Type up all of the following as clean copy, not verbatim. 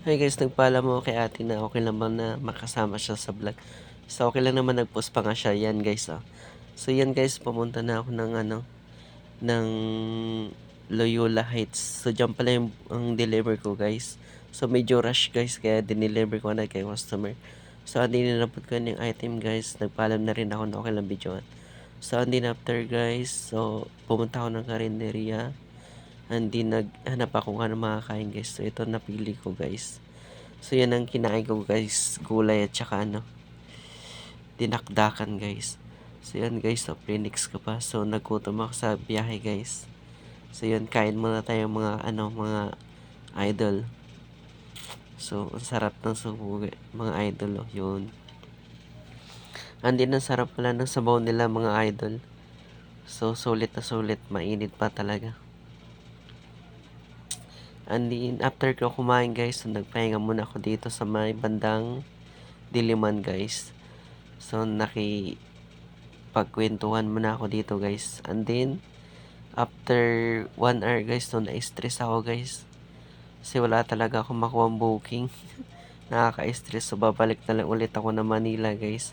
Hi guys, nagpaalam ako kay ate na okay lang ba na makasama siya sa vlog. So okay lang naman, nag-post pa nga siya. Yan guys, oh. So yan guys, pumunta na ako ng ng Loyola Heights. So diyan pala yung ang deliver ko guys. So medyo rush guys, kaya dineliver ko na kay customer. So hindi ninapot ko yung item guys. Nagpaalam na rin ako na okay lang videoan. So hindi after guys, so pumunta ako ng karinderya. Hindi naghanap ako kung ano makakain guys. So ito napili ko guys. So yan ang kinain ko guys, gulay at saka dinakdakan guys. So yan guys, so Phoenix ko pa. So nagkutom ako sa biyahe guys. So yun, kain muna tayo mga idol. So ang sarap ng subo mga idol, oh, yun. Andi ang sarap pala ng sabaw nila mga idol. So sulit na sulit, mainit pa talaga. And then, after ko kumain guys, so nagpahinga muna ako dito sa may bandang Diliman guys. So nakipagkwentuhan muna ako dito guys. And then, after 1 hour guys, so na-stress ako guys. Kasi wala talaga akong makuha booking. Nakaka-stress. So babalik na lang ulit ako na Manila guys.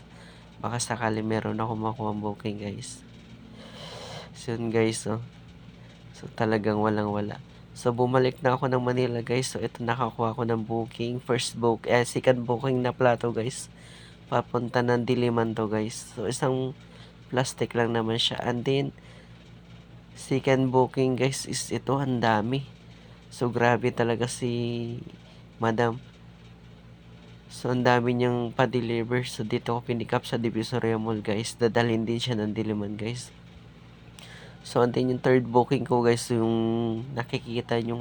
Baka sakali meron ako makuha booking guys. So yun guys, oh. So talagang walang wala. So bumalik na ako ng Manila guys. So ito, nakakuha ko ng booking. Second booking na plato guys. Papunta ng Diliman to guys. So isang plastic lang naman siya. And then second booking guys is ito, ang dami. So grabe talaga si Madam. So ang dami niyang pa-deliver. So dito ko pinikap sa Divisoria Mall guys. Dadalhin din siya ng Diliman guys. So and then yung third booking ko guys, yung nakikita yung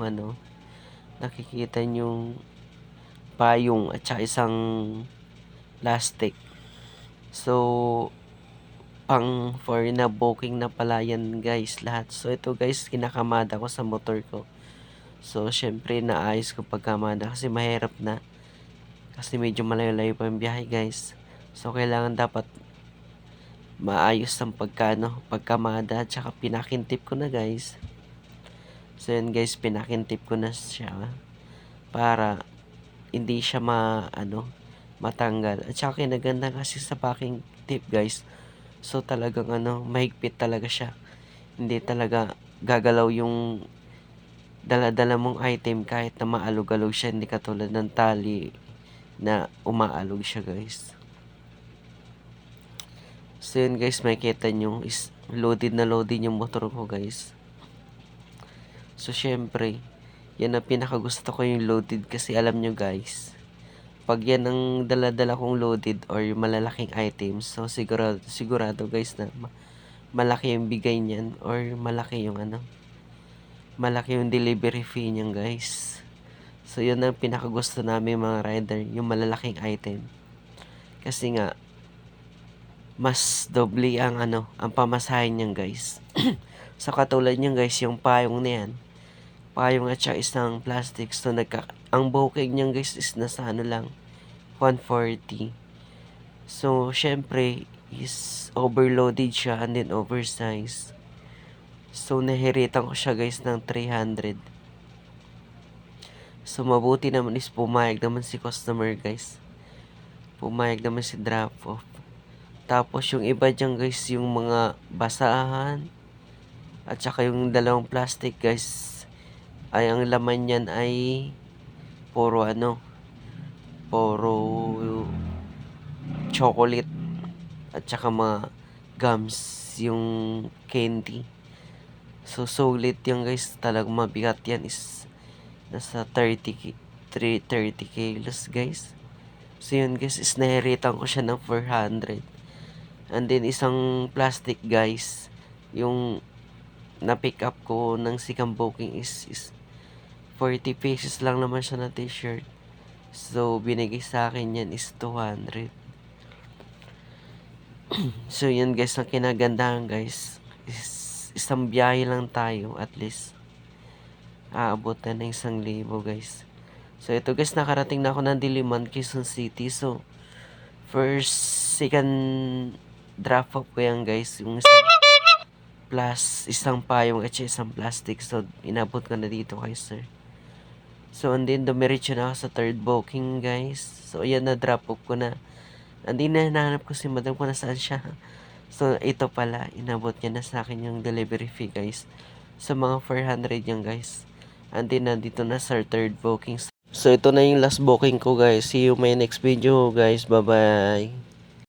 payong at saka isang plastic. So pang foreign na booking na pala yan guys lahat. So ito guys, kinakamada ko sa motor ko. So syempre naayos ko pagkamada kasi mahirap na. Kasi medyo malayo-layo pa yung biyahe guys. So kailangan dapat maayos ang pagkamada at saka pinakintip ko na guys. So yun guys, pinakintip ko na siya para hindi siya matanggal. At saka kinaganda kasi sa packing tip guys. So talagang mahigpit talaga siya. Hindi talaga gagalaw yung dala-dala mong item kahit na maalog-alog siya. Hindi katulad ng tali na umaalog siya guys. So yun guys, makikita nyo is loaded na loaded yung motor ko guys. So syempre, yan ang pinakagusto ko, yung loaded, kasi alam nyo guys, pag yan ang dala-dala kong loaded or yung malalaking items, so sigurado guys na malaki yung bigay niyan or malaki yung delivery fee niyan guys. So yun ang pinakagusto namin mga rider, yung malalaking item. Kasi nga mas doble ang pamasahe niyan guys. So katulad niyan guys, yung payong na yan, payong at saka isang plastic. So ang booking niyan guys is nasa lang 140. So syempre is overloaded siya and then oversized. So nahiritan ko siya guys ng 300. So mabuti naman is pumayag naman si customer guys. Pumayag naman si drop off. Tapos yung iba dyan guys, yung mga basahan at saka yung dalawang plastic guys, ay ang laman niyan ay puro puro chocolate at saka mga gums, yung candy. So sulit yan guys, talagang mabigat yan, is nasa 30 kilos guys. So yun guys, is nahiritan ko siya ng 400. And then isang plastic guys, yung na-pick up ko ng second booking is 40 pesos lang naman siya na t-shirt. So binigay sa akin yan is 200. So yun guys, ang kinagandahan guys is isang biyahe lang tayo, at least aabot na ng 1,000 guys. So ito guys, nakarating na ako ng Diliman, Quezon City. So second drop off ko yan guys, yung isang payong at isang plastic. So inabot ko na dito kay sir. So, and then dumiretso na ako sa third booking, guys. So, ayan na, drop off ko na. And then, hinahanap ko si madam kung nasaan siya. So, ito pala, inabot niya na sa akin yung delivery fee, guys. So, mga 400 yan, guys. And then, nandito na sa third booking. So, ito na yung last booking ko, guys. See you my next video, guys. Bye-bye.